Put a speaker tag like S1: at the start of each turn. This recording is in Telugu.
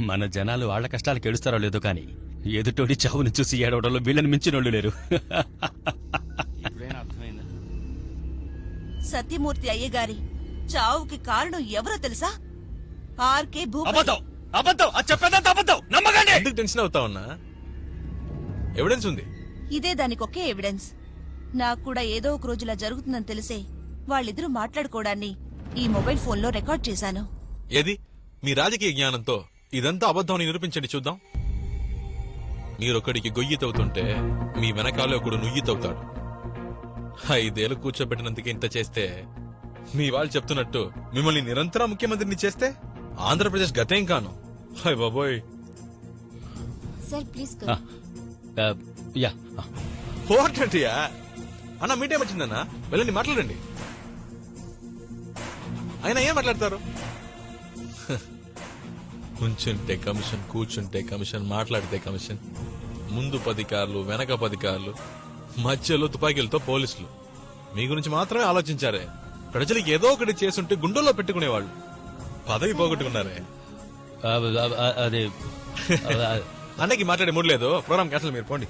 S1: మన జనాలు వాళ్ల కష్టాలకు ఏడుస్తారో లేదో కానీ ఎదుటోడి చావును చూసి ఏడవడంలో వీళ్ళని మించినోళ్ళు లేరు.
S2: సత్యమూర్తి అయ్యగారి చావుకి కారణం ఎవరో తెలుసా? ఆర్కే భూపతి.
S3: అబద్ధం అబద్ధం అది చెప్పేదంతా అబద్ధం. నమ్మకండి.
S4: ఎందుకు టెన్షన్ అవుతా ఉన్నా? ఎవిడెన్స్ ఉంది.
S2: ఇదే దానికొకే ఎవిడెన్స్. నాకు కూడా ఏదో ఒక రోజులా జరుగుతుందని తెలిసే వాళ్ళిద్దరూ మాట్లాడుకోవడాన్ని ఈ మొబైల్ ఫోన్లో రికార్డ్ చేశాను.
S4: ఏది మీ రాజకీయ జ్ఞానంతో ఇదంతా అబద్ధం నిరూపించండి చూద్దాం. మీరొక్కడికి గొయ్యి తవ్వుతుంటే మీ వెనకాలే ఒకడు నుయ్యి తవ్వుతాడు. 5 ఏళ్ళు కూర్చోబెట్టినందుకు ఇంత చేస్తే మీ వాళ్ళు చెప్తున్నట్టు మిమ్మల్ని నిరంతరం ముఖ్యమంత్రిని చేస్తే ఆంధ్రప్రదేశ్ గతేం కాను. హాయ్ బాబోయ్.
S5: సార్ ప్లీజ్
S1: యా
S4: పోటంటియా అన్న మీటేం వచ్చిందన్నా? వెళ్ళండి మాట్లాడండి. ఆయన ఏం మాట్లాడతారు? కూర్చుంటే కమిషన్, కూర్చుంటే కమిషన్, మాట్లాడితే కమిషన్. ముందు 10 కార్లు, వెనక 10 కార్లు, మధ్యలో తుపాకీలతో పోలీసులు. మీ గురించి మాత్రమే ఆలోచించారే. ప్రజలకు ఏదో ఒకటి చేసుంటే గుండెల్లో పెట్టుకునేవాళ్ళు. పదవి పోగొట్టుకున్నారే.
S1: అదే
S4: అన్నకి మాట్లాడే మూడు లేదు. Programme cancel. మీరు పోండి.